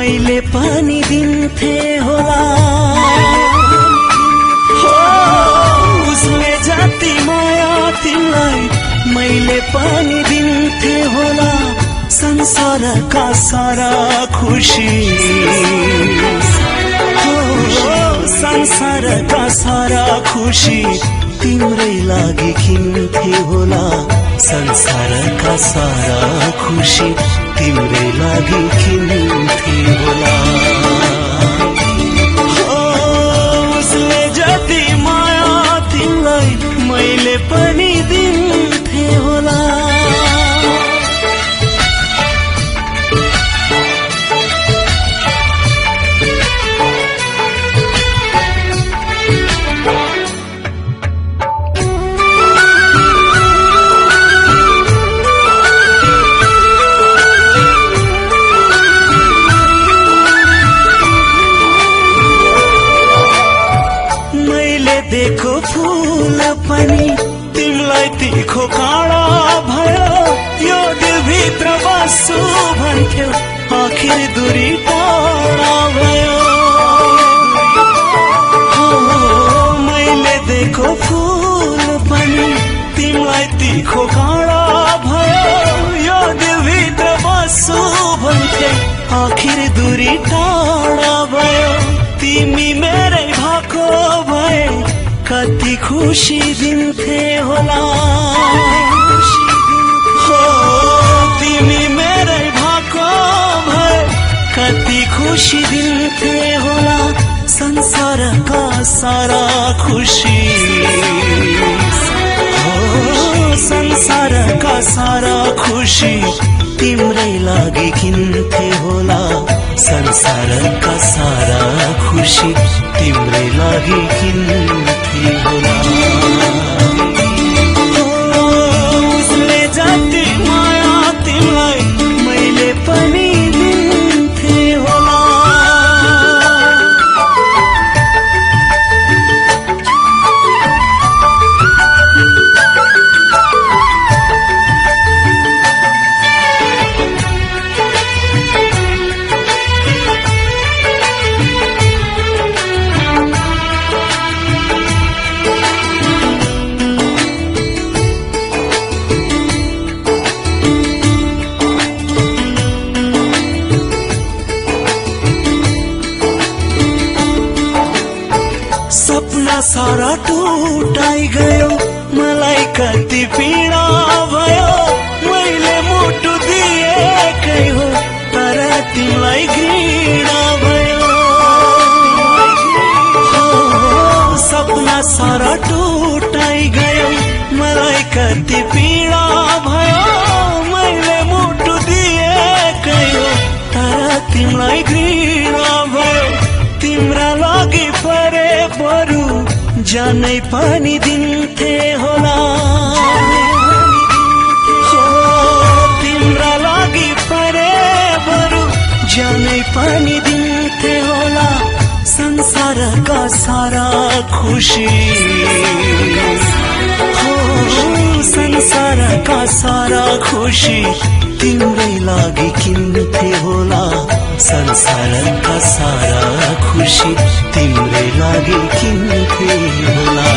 मैले पनि दिन्थे होला उसले जति माया तिमीलाई मैले पनि दिन्थे होला संसारका सारा खुशी संसारका सारा खुशी तिम्रै लागि किन्थे होला संसारका सारा खुशी तिम्रै लागि किन्थे होला उसले जति माया तिमीलाई मैले पनि दिन्थे होला देखो फूल पनि तिमीलाई तीखो काँडा भयो यो दिलभित्र बस्छु भन्थ्यौ आखिर दूरी टाढा भयो मैले देखो फूल पनि तिमीलाई तीखो काँडा भयो यो दिलभित्र बस्छु भन्थ्यौ आखिर दूरी टाढा भयो तिमी मेरै भएको भए कति खुशी दिन्थे होला हो तिमी मेरै भएको भए कति खुशी दिन्थे होला संसारका सारा खुशी हो संसारका सारा खुशी तिम्रै लागि किन्थे होला संसारका सारा खुशी तिम्रै लागि किन्थे होला उसले जति माया तिमीलाई मैले पनि दिन्थे होला सपना सारा टुटाइ गयो मलाई कति पीडा भयो मैले मुटु दिएकै हो तर तिमीलाई घृणा भयो सपना सारा टुटाइ गयो मलाई कति पीडा भयो मैले मुटु दिएकै हो तर तिमीलाई घृणा भयो तिम्रा लागि परे बरु जानै पनि दिन्थे होला हो तिम्रा लागि परे बरु जानै पनि दिन्थे होला संसारका सारा खुशी हो संसारका सारा खुशी तिम्रै लागि किन्थे होला संसारका सारा खुशी तिम्रै लागि किन्थे होला